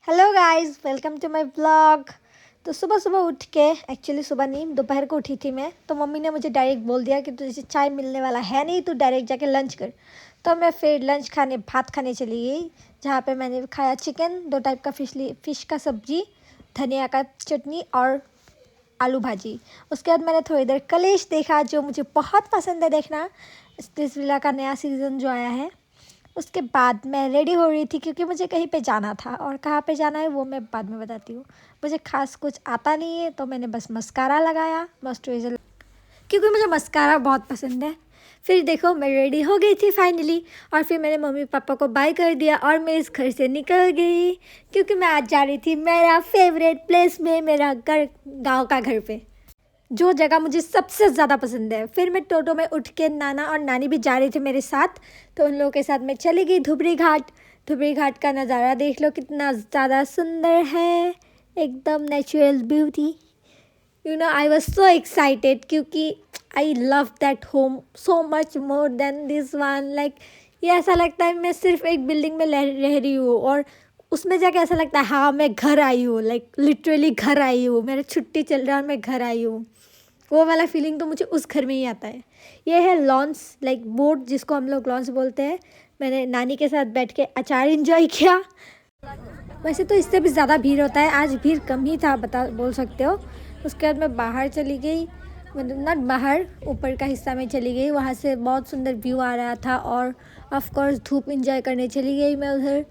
Hello guys, welcome to my blog. तो सुबह सुबह उठ के, एक्चुअली सुबह नहीं दोपहर को उठी थी मैं, तो मम्मी ने मुझे डायरेक्ट बोल दिया कि तुझे चाय मिलने वाला है नहीं, तू डायरेक्ट जाके लंच कर। तो मैं फिर लंच खाने भात खाने चली गई, जहाँ पे मैंने खाया चिकन, 2 टाइप का फिश का सब्जी, धनिया का चटनी और आलू भाजी। उसके बाद मैंने थोड़ी देर कलेश देखा, जो मुझे बहुत पसंद है देखना, स्प्लिट्सविला का नया सीज़न जो आया है। उसके बाद मैं रेडी हो रही थी क्योंकि मुझे कहीं पे जाना था, और कहाँ पे जाना है वो मैं बाद में बताती हूँ। मुझे खास कुछ आता नहीं है, तो मैंने बस मस्कारा लगाया, मॉइस्चराइजर, क्योंकि मुझे मस्कारा बहुत पसंद है। फिर देखो मैं रेडी हो गई थी फाइनली, और फिर मैंने मम्मी पापा को बाय कर दिया और मैं इस घर से निकल गई, क्योंकि मैं आज जा रही थी मेरा फेवरेट प्लेस में, मेरा घर, गाँव का घर पे, जो जगह मुझे सबसे ज़्यादा पसंद है। फिर मैं टोटो में उठ के, नाना और नानी भी जा रहे थे मेरे साथ, तो उन लोगों के साथ मैं चली गई धुबरी घाट। धुबरी घाट का नज़ारा देख लो, कितना ज़्यादा सुंदर है, एकदम natural beauty. I was so excited क्योंकि I love that home so much more than this one. Like ये ऐसा लगता है मैं सिर्फ एक बिल्डिंग में रह रही हूँ, और उसमें जाके ऐसा लगता है हाँ मैं घर आई हूँ, लाइक लिटरली घर आई हूँ, मेरा छुट्टी चल रहा है और मैं घर आई हूँ। वो वाला फीलिंग तो मुझे उस घर में ही आता है। ये है लॉन्स, लाइक बोट जिसको हम लोग लॉन्स बोलते हैं। मैंने नानी के साथ बैठ के अचार इंजॉय किया। वैसे तो इससे भी ज़्यादा भीड़ होता है, आज भीड़ कम ही था, बोल सकते हो। उसके बाद मैं बाहर चली गई, मतलब नॉट बाहर, ऊपर का हिस्सा में चली गई, वहाँ से बहुत सुंदर व्यू आ रहा था, और ऑफ कोर्स धूप इंजॉय करने चली गई मैं उधर।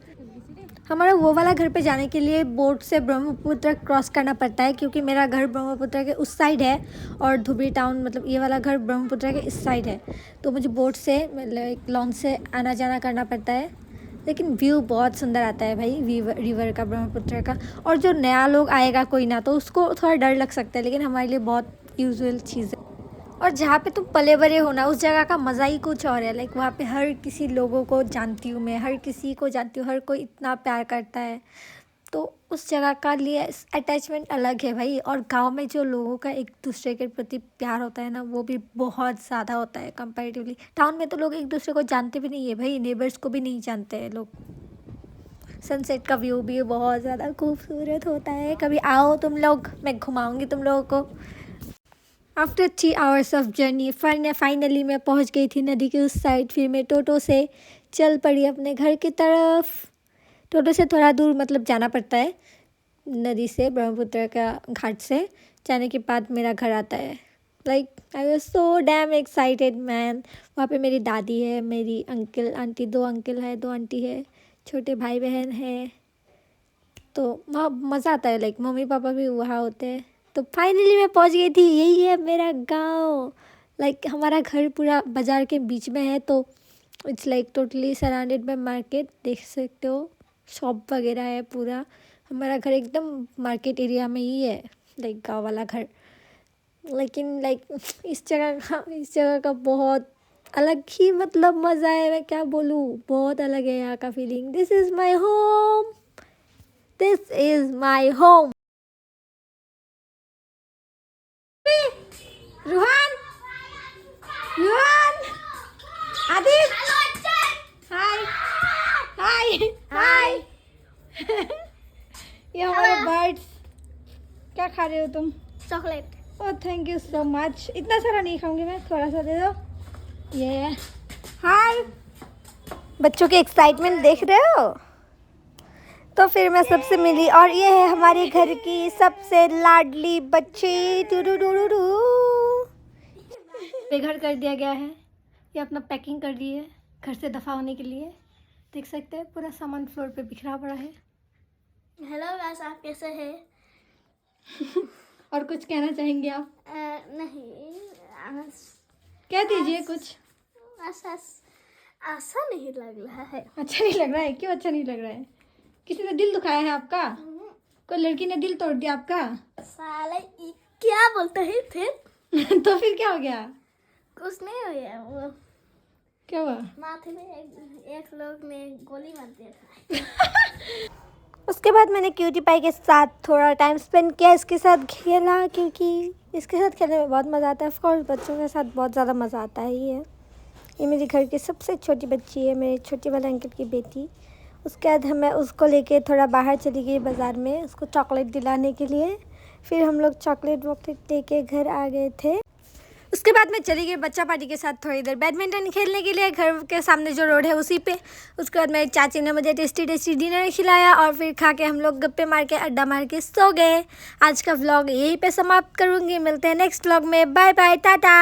हमारा वो वाला घर पे जाने के लिए बोट से ब्रह्मपुत्र क्रॉस करना पड़ता है, क्योंकि मेरा घर ब्रह्मपुत्र के उस साइड है और धुबरी टाउन, मतलब ये वाला घर ब्रह्मपुत्र के इस साइड है। तो मुझे बोट से, मतलब लॉन्च से आना जाना करना पड़ता है। लेकिन व्यू बहुत सुंदर आता है भाई, रिवर का, ब्रह्मपुत्र का। और जो नया लोग आएगा कोई ना, तो उसको थोड़ा डर लग सकता है, लेकिन हमारे लिए बहुत यूजुअल चीज़ है। और जहाँ पे तुम पले बड़े हो ना, उस जगह का मज़ा ही कुछ और है। लाइक वहाँ पे हर किसी लोगों को जानती हूँ मैं, हर किसी को जानती हूँ, हर कोई इतना प्यार करता है। तो उस जगह का लिए अटैचमेंट अलग है भाई। और गांव में जो लोगों का एक दूसरे के प्रति प्यार होता है ना, वो भी बहुत ज़्यादा होता है कंपैरेटिवली। टाउन में तो लोग एक दूसरे को जानते भी नहीं है भाई, नेबर्स को भी नहीं जानते हैं लोग। सनसेट का व्यू भी बहुत ज़्यादा खूबसूरत होता है, कभी आओ तुम लोग, मैं घुमाऊँगी तुम लोगों को। After 3 hours of journey finally मैं पहुंच गई थी नदी के उस साइड। फिर मैं टोटो से चल पड़ी अपने घर की तरफ। टोटो से थोड़ा दूर मतलब जाना पड़ता है, नदी से, ब्रह्मपुत्र का घाट से जाने के बाद मेरा घर आता है। Like I was so damn excited man. वहाँ पे मेरी दादी है, मेरी अंकल आंटी, 2 अंकल है, 2 आंटी है, छोटे भाई बहन है। तो वहाँ मज़ा आता है, लाइक मम्मी पापा भी वहाँ होते हैं। तो फाइनली मैं पहुँच गई थी, यही है मेरा गांव। लाइक हमारा घर पूरा बाज़ार के बीच में है, तो it's like totally surrounded by market, देख सकते हो, शॉप वगैरह है पूरा। हमारा घर एकदम मार्केट एरिया में ही है, लाइक गाँव वाला घर। लेकिन लाइक इस जगह का बहुत अलग ही मतलब मज़ा है, मैं क्या बोलूँ, बहुत अलग है यहाँ का feeling. This is my home, this is my home. Ruhan, Ruhan, Aditya, hi, hi, hi. ये हमारे बर्ड्स। क्या खा रहे हो तुम? Chocolate. Oh thank you so much. इतना सारा नहीं खाऊंगी मैं, थोड़ा सा दे दो। ये हाय, बच्चों की एक्साइटमेंट देख रहे हो। तो फिर मैं सबसे मिली, और ये है हमारे घर की सबसे लाडली बच्ची, टू। बेघर कर दिया गया है, ये अपना पैकिंग कर रही है घर से दफ़ा होने के लिए। देख सकते हैं पूरा सामान फ्लोर पे बिखरा पड़ा है। हेलो गाइस, आप कैसे हैं? और कुछ कहना चाहेंगे आप? नहीं, कह दीजिए कुछ। ऐसा नहीं लग रहा है। अच्छा नहीं लग रहा है? क्यों अच्छा नहीं लग रहा है? किसी ने दिल दुखाया है आपका? कोई लड़की ने दिल तोड़ दिया आपका? साले ये क्या बोलते हैं फिर? तो फिर क्या हो गया? कुछ नहीं हो गया, वो क्या हुआ? माथे में एक लोग ने गोली मार दिया था। उसके बाद मैंने क्यूटी पाई के साथ थोड़ा टाइम स्पेंड किया, इसके साथ खेला, क्योंकि इसके साथ खेलने में बहुत मज़ा आता है। ऑफ कोर्स बच्चों के साथ बहुत ज़्यादा मज़ा आता है ही है। ये मेरे घर की सबसे छोटी बच्ची है, मेरे छोटे वाले अंकल की बेटी। उसके बाद मैं उसको लेके थोड़ा बाहर चली गई बाज़ार में उसको चॉकलेट दिलाने के लिए। फिर हम लोग चॉकलेट वॉकलेट लेके घर आ गए थे। उसके बाद मैं चली गई बच्चा पार्टी के साथ थोड़ी देर बैडमिंटन खेलने के लिए घर के सामने जो रोड है उसी पे। उसके बाद मेरी चाची ने मुझे टेस्टी टेस्टी डिनर खिलाया और फिर खा के हम लोग गप्पे मार के अड्डा मार के सो गए। आज का व्लॉग यहीं पे समाप्त करूँगी। मिलते हैं नेक्स्ट व्लॉग में। Bye bye, Tata.